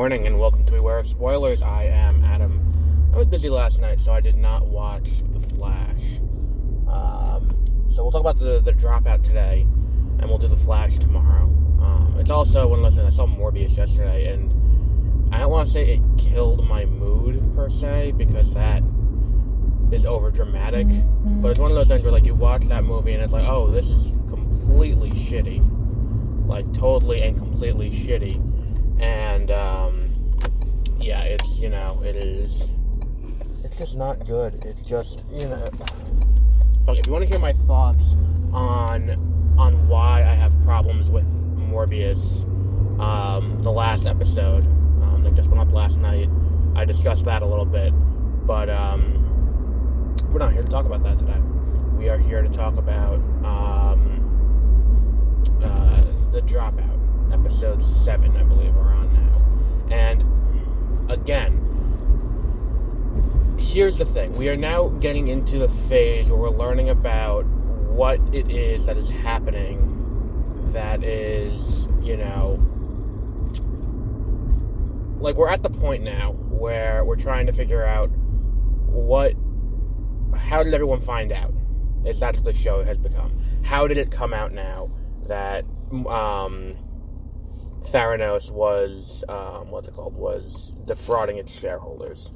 morning and welcome to Beware of Spoilers. I am Adam. I was busy last night, so I did not watch The Flash. So we'll talk about the Dropout today, and we'll do The Flash tomorrow. It's also, when listening, I saw Morbius yesterday, and I don't want to say it killed my mood, per se, because that is over-dramatic, but it's one of those things where, like, you watch that movie and it's like, oh, this is completely shitty. Like, totally and completely shitty. And, yeah, it's, it's just not good. It's just, if you want to hear my thoughts on why I have problems with Morbius, the last episode, that just went up last night, I discussed that a little bit, but, we're not here to talk about that today. We are here to talk about, the Dropout. Episode 7, I believe, we're on now. And, again, here's the thing. We are now getting into the phase where we're learning about what it is that is happening that is, like, we're at the point now where we're trying to figure out how did everyone find out? That's what the show has become. How did it come out now that, Theranos was, was defrauding its shareholders.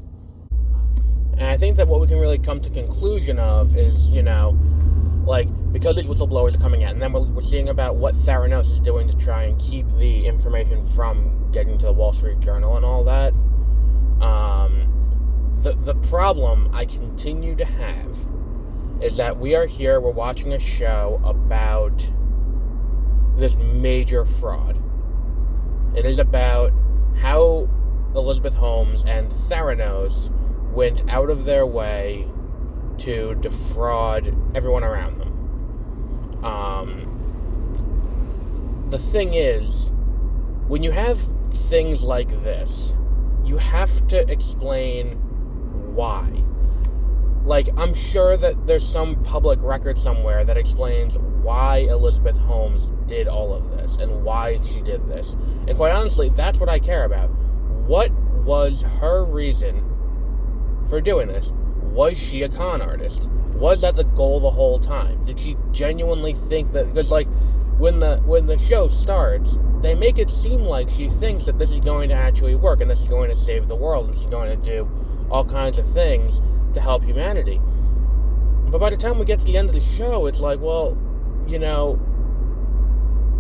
And I think that what we can really come to conclusion of is, because these whistleblowers are coming out, and then we're seeing about what Theranos is doing to try and keep the information from getting to the Wall Street Journal and all that. The problem I continue to have is that we're watching a show about this major fraud. It is about how Elizabeth Holmes and Theranos went out of their way to defraud everyone around them. The thing is, when you have things like this, you have to explain why. Like, I'm sure that there's some public record somewhere that explains why Elizabeth Holmes did all of this and why she did this. And quite honestly, that's what I care about. What was her reason for doing this? Was she a con artist? Was that the goal the whole time? Did she genuinely think that... Because, like, when the show starts, they make it seem like she thinks that this is going to actually work and this is going to save the world and she's going to do all kinds of things to help humanity. But by the time we get to the end of the show, it's like, well,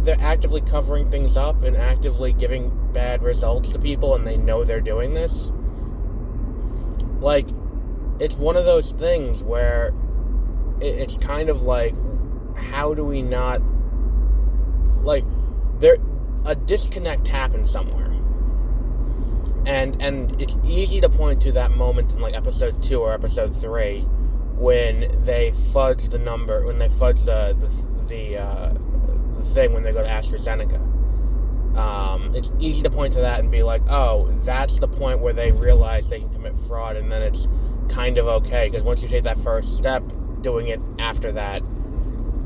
they're actively covering things up and actively giving bad results to people, and they know they're doing this. Like, it's one of those things where it's kind of like, how do we not, like, a disconnect happens somewhere. And it's easy to point to that moment in, like, episode 2 or episode 3 when they fudge the number, when they fudge the thing when they go to AstraZeneca. It's easy to point to that and be like, oh, that's the point where they realize they can commit fraud, and then it's kind of okay, because once you take that first step, doing it after that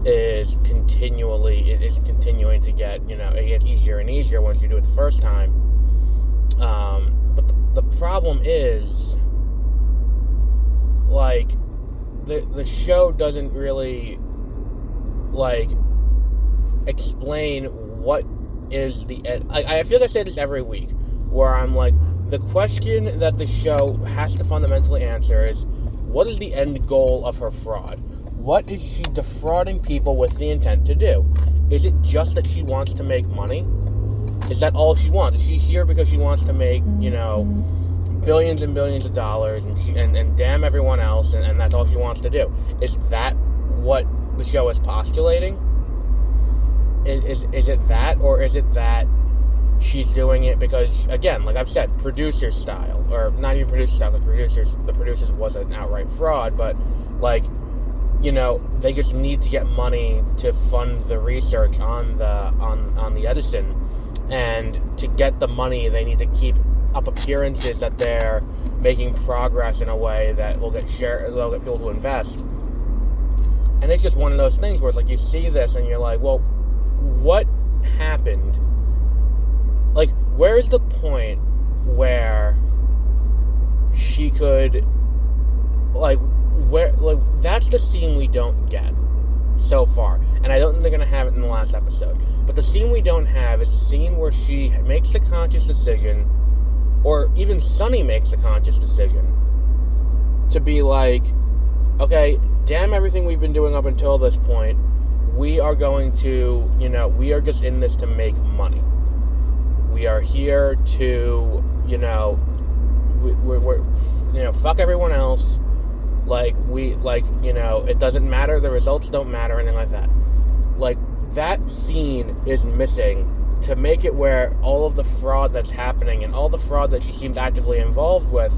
is continuing to get, it gets easier and easier once you do it the first time. But the problem is, like, the show doesn't really, like, explain what is the end. I feel like I say this every week, where I'm like, the question that the show has to fundamentally answer is, what is the end goal of her fraud? What is she defrauding people with the intent to do? Is it just that she wants to make money? Is that all she wants? Is she here because she wants to make, billions and billions of dollars and damn everyone else, and that's all she wants to do? Is that what the show is postulating? Is it that, or is it that she's doing it because, again, like I've said, producer style, or not even producer style, because the producers was an outright fraud, but, like, they just need to get money to fund the research on the Edison, and to get the money, they need to keep up appearances that they're making progress in a way that will get people to invest. And it's just one of those things where it's like, you see this and you're like, well, what happened? Like, where is the point she could, that's the scene we don't get so far. And I don't think they're going to have it in the last episode. But the scene we don't have is the scene where she makes the conscious decision, or even Sunny makes the conscious decision, to be like, okay, damn everything we've been doing up until this point. We are going to, we are just in this to make money. We are here to, we're fuck everyone else. It doesn't matter, the results don't matter, anything like that. That scene is missing to make it where all of the fraud that's happening and all the fraud that she seems actively involved with,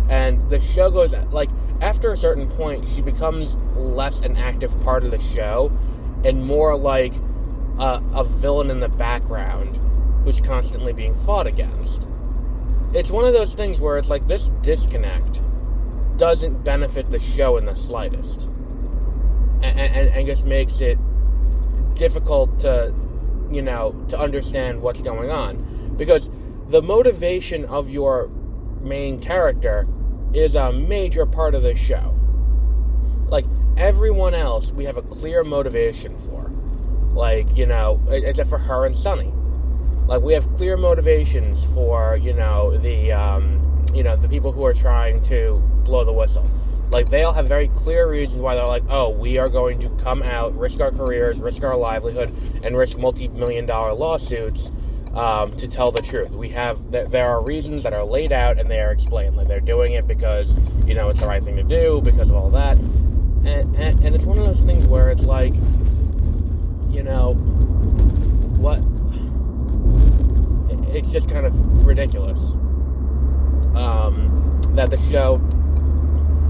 and the show goes, after a certain point, she becomes less an active part of the show and more like a villain in the background who's constantly being fought against. It's one of those things where it's like this disconnect doesn't benefit the show in the slightest, and just makes it difficult to understand what's going on, because the motivation of your main character is a major part of the show. Everyone else we have a clear motivation for, except for her and Sunny. We have clear motivations for the people who are trying to blow the whistle. They all have very clear reasons why they're like, oh, we are going to come out, risk our careers, risk our livelihood, and risk multi-million-dollar lawsuits to tell the truth. There are reasons that are laid out and they are explained. They're doing it because, it's the right thing to do, because of all that. And it's one of those things where it's like, what? It's just kind of ridiculous that the show,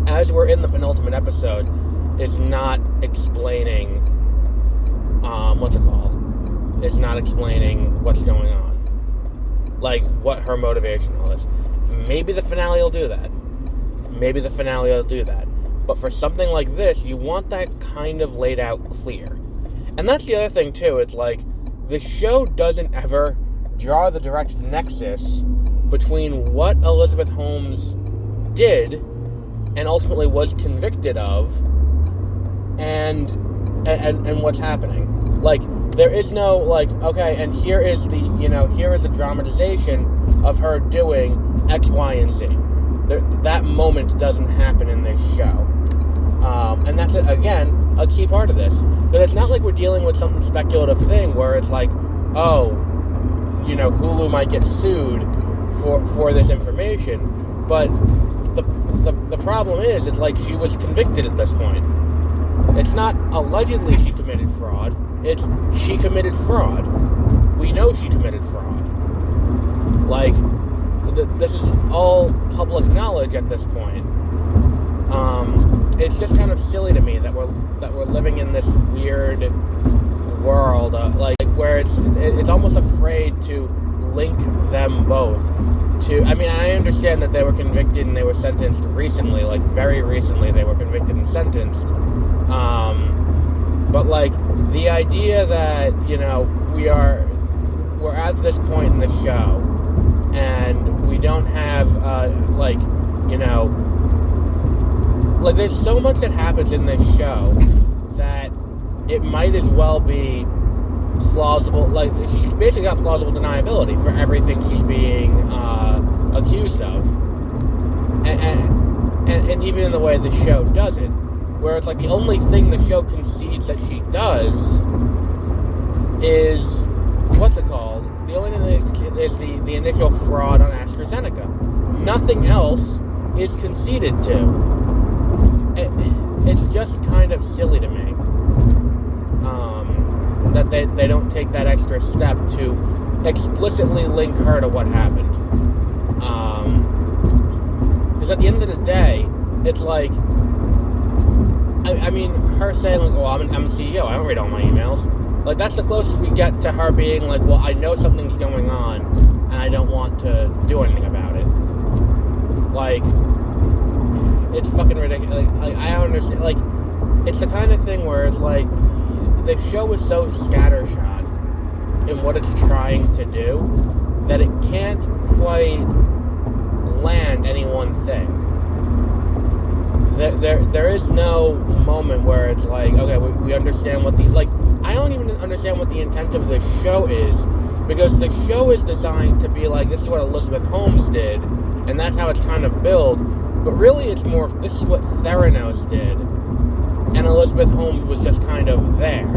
as we're in the penultimate episode, is not explaining, It's not explaining what's going on. What her motivation was. Maybe the finale will do that. But for something like this, you want that kind of laid out clear. And that's the other thing, too. It's the show doesn't ever draw the direct nexus between what Elizabeth Holmes did and ultimately was convicted of and what's happening. There is no, okay, and here is the dramatization of her doing X, Y, and Z. That moment doesn't happen in this show. And that's, again, a key part of this. But it's not like we're dealing with some speculative thing where it's Hulu might get sued for this information. But the problem is, it's she was convicted at this point. It's not allegedly she committed fraud. It's she committed fraud. We know she committed fraud. This is all public knowledge at this point. It's just kind of silly to me that we're living in this weird world, where it's almost afraid to link them both to. I mean, I understand that they were convicted and they were sentenced recently, very recently they were convicted and sentenced. But the idea that we're at this point in the show and we don't have there's so much that happens in this show that it might as well be plausible. She's basically got plausible deniability for everything she's being accused of, and even in the way the show does it, where it's the only thing the show concedes that she does is the only thing that is the initial fraud on AstraZeneca. Nothing else is conceded to. It's just kind of silly to me that they don't take that extra step to explicitly link her to what happened. Because at the end of the day, it's I mean, her saying, well, I'm a CEO, I don't read all my emails. That's the closest we get to her being well, I know something's going on, and I don't want to do anything about it. It's fucking ridiculous. I don't understand. It's the kind of thing where it's the show is so scattershot in what it's trying to do that it can't quite land any one thing. there is no moment where it's like, okay, we understand what the, like, I don't even understand what the intent of the show is, because the show is designed to be like, this is what Elizabeth Holmes did, and that's how it's trying to build, but really it's more, this is what Theranos did, and Elizabeth Holmes was just kind of there.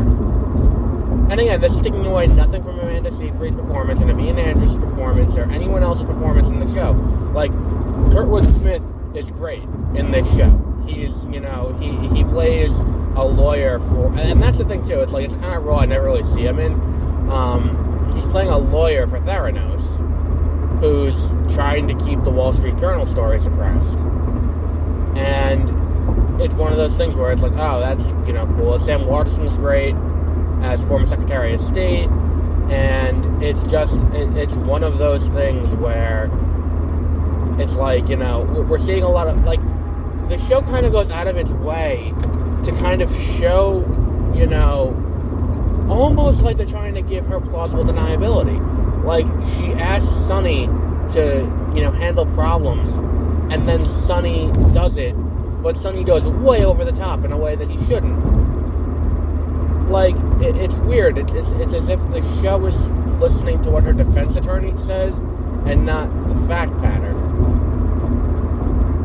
And again, this is taking away nothing from Amanda Seyfried's performance, and Ian Andrews' performance, or anyone else's performance in the show. Like, Kurtwood Smith is great in this show. He's, he plays a lawyer for, and that's the thing too, it's like, it's kind of a role I never really see him in. He's playing a lawyer for Theranos, who's trying to keep the Wall Street Journal story suppressed. And it's one of those things where it's like, oh, that's, cool. Sam Waterston's great as former Secretary of State, and it's just, it's one of those things where it's like, we're seeing a lot of, like, the show kind of goes out of its way to kind of show, almost like they're trying to give her plausible deniability. Like, she asks Sonny to, handle problems, and then Sonny does it, but Sonny goes way over the top in a way that he shouldn't. Like, it's weird. It's as if the show is listening to what her defense attorney says, and not the fact pattern.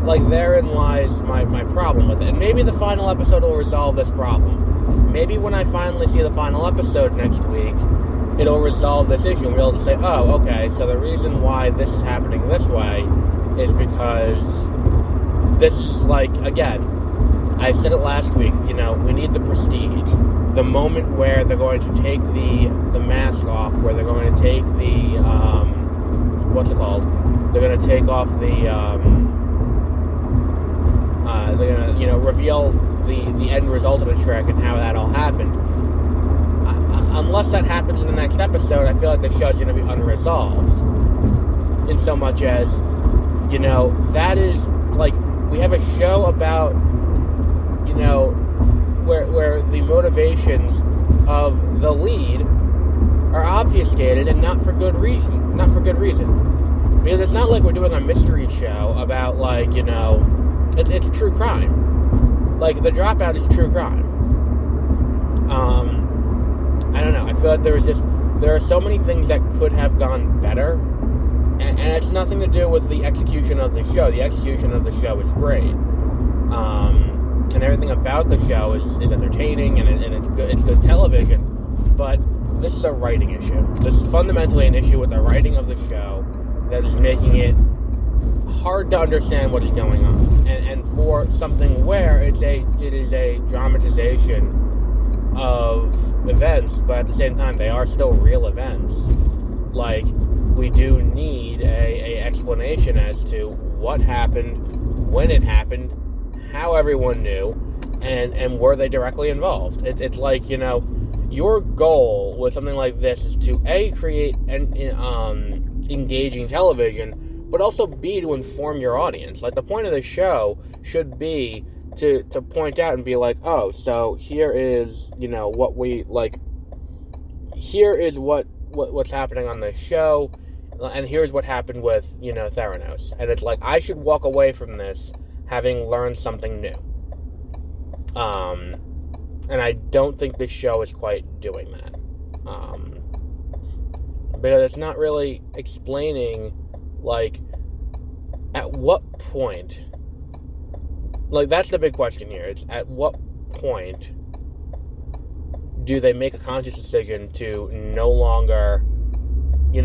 Like, therein lies my problem with it. And maybe the final episode will resolve this problem. Maybe when I finally see the final episode next week, it'll resolve this issue, and we'll be able to say, oh, okay, so the reason why this is happening this way is because this is, like, again, I said it last week, we need the prestige. The moment where they're going to take the mask off, where they're going to take the, what's it called? They're going to take off the, they're going to, reveal the end result of the trick and how that all happened. Unless that happens in the next episode, I feel like the show's going to be unresolved. In so much as, that is, like, we have a show about, where the motivations of the lead are obfuscated and not for good reason. Because it's not like we're doing a mystery show about, like, it's true crime. Like, The Dropout is true crime. I don't know. I feel like there are so many things that could have gone better, and it's nothing to do with the execution of the show. The execution of the show is great. And everything about the show is entertaining, and it's good television, but this is a writing issue. This is fundamentally an issue with the writing of the show that is making it hard to understand what is going on. And for something where it is a dramatization of events, but at the same time they are still real events, like, we do need a explanation as to what happened, when it happened, how everyone knew, and were they directly involved. It's like, your goal with something like this is to, A, create engaging television, but also, B, to inform your audience. Like, the point of the show should be to point out and be like, oh, so here is, what we, like, here is what's happening on the show, and here's what happened with, Theranos. And it's like, I should walk away from this having learned something new. And I don't think this show is quite doing that. Because it's not really explaining, like, at what point, like, that's the big question here. It's at what point do they make a conscious decision to no longer,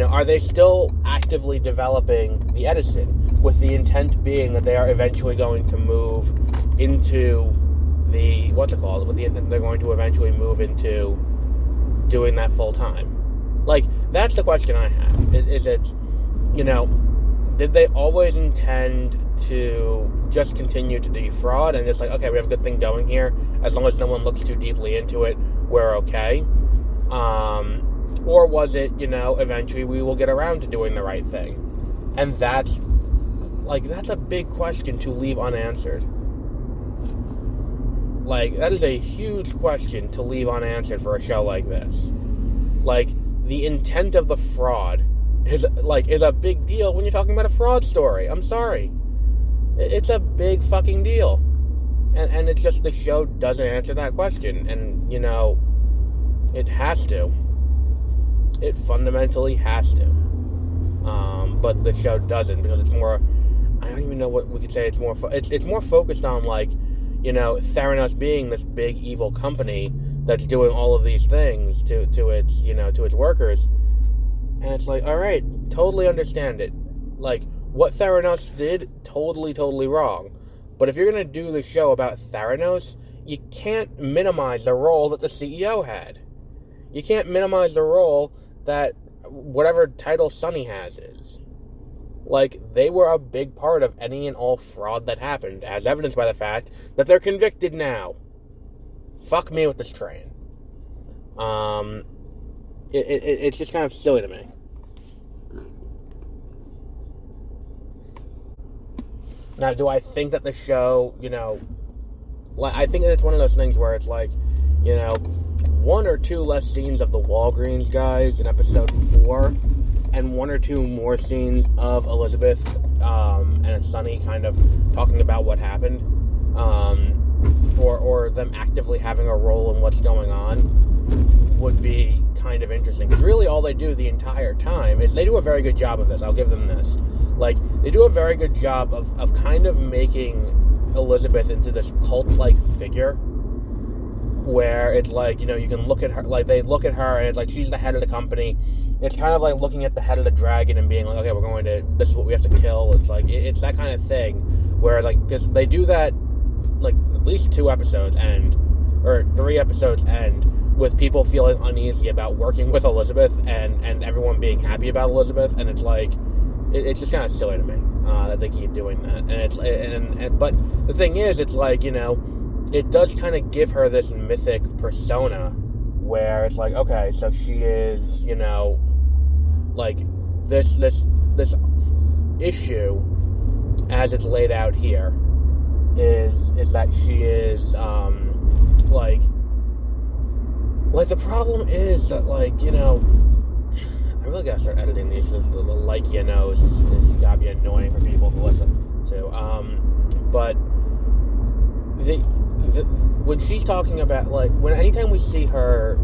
are they still actively developing the Edison with the intent being that they are eventually going to move into the, what's it called, with the intent they're going to eventually move into doing that full time? Like, that's the question I have. Is it, did they always intend to just continue to defraud and just like, okay, we have a good thing going here, as long as no one looks too deeply into it, we're okay? Or was it, eventually we will get around to doing the right thing? And that's a big question to leave unanswered. Like, that is a huge question to leave unanswered for a show like this. Like, the intent of the fraud is a big deal when you're talking about a fraud story. I'm sorry. It's a big fucking deal. And it's just the show doesn't answer that question. And, it has to. It fundamentally has to. But the show doesn't, because it's more, I don't even know what we could say, it's more focused on, Theranos being this big evil company that's doing all of these things to its workers. And it's like, alright, totally understand it. What Theranos did, totally wrong. But if you're going to do the show about Theranos, you can't minimize the role that the CEO had. You can't minimize the role that whatever title Sonny has is. They were a big part of any and all fraud that happened, as evidenced by the fact that they're convicted now. Fuck me with this train. It's just kind of silly to me. Now, do I think that the show, I think that it's one of those things where it's one or two less scenes of the Walgreens guys in episode 4, and one or two more scenes of Elizabeth and Sonny kind of talking about what happened, or them actively having a role in what's going on, would be kind of interesting. Because really all they do the entire time is, they do a very good job of this, I'll give them this. They do a very good job of kind of making Elizabeth into this cult-like figure, where it's you can look at her, they look at her and it's she's the head of the company. It's kind of like looking at the head of the dragon and being okay, this is what we have to kill. It's it's that kind of thing, where because they do that at least 2 episodes end, or 3 episodes end, with people feeling uneasy about working with Elizabeth and everyone being happy about Elizabeth, and it's it's just kind of silly to me that they keep doing that. And but the thing is, it's it does kind of give her this mythic persona, where it's okay, so she is, this issue, as it's laid out here, is that she is, the problem is that, I really gotta start editing these, because the is gotta be annoying for people to listen to, but when she's talking about, anytime we see her,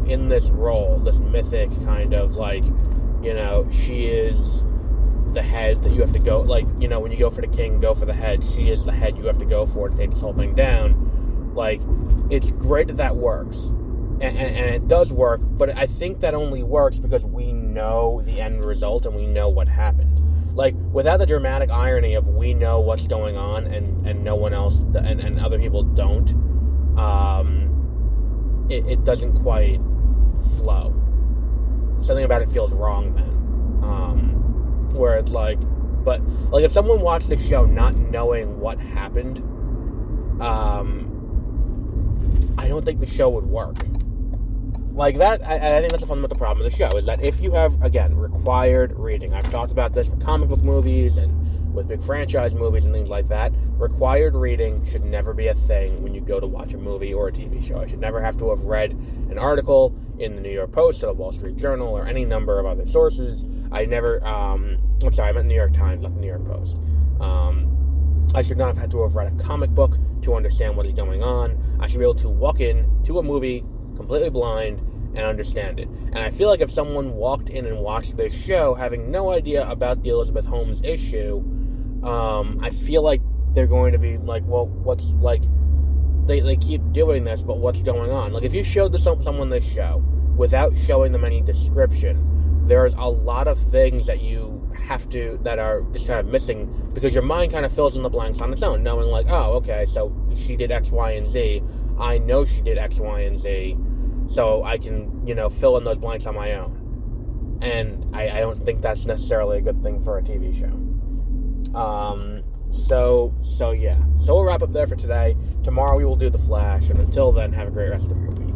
in this role, this mythic kind of, she is the head that you have to go, when you go for the king, go for the head, she is the head you have to go for to take this whole thing down, it's great that works, and it does work, but I think that only works because we know the end result and we know what happened. Without the dramatic irony of we know what's going on and no one else, and other people don't, it doesn't quite flow. Something about it feels wrong then. Where it's but, if someone watched the show not knowing what happened, I don't think the show would work. That, I think that's a fundamental problem of the show, is that if you have, again, required reading, I've talked about this with comic book movies and with big franchise movies and things like that, required reading should never be a thing when you go to watch a movie or a TV show. I should never have to have read an article in the New York Post or the Wall Street Journal or any number of other sources. I meant New York Times, not the New York Post. I should not have had to have read a comic book to understand what is going on. I should be able to walk in to a movie completely blind and understand it. And I feel if someone walked in and watched this show having no idea about the Elizabeth Holmes issue, I feel they're going to be well, what's they keep doing this, but what's going on? If you showed someone this show without showing them any description, there's a lot of things that that are just kind of missing, because your mind kind of fills in the blanks on its own, knowing oh, okay, so she did X, Y, and Z. I know she did X, Y, and Z, so I can, fill in those blanks on my own. And I don't think that's necessarily a good thing for a TV show. So yeah. So we'll wrap up there for today. Tomorrow we will do The Flash, and until then, have a great rest of your week.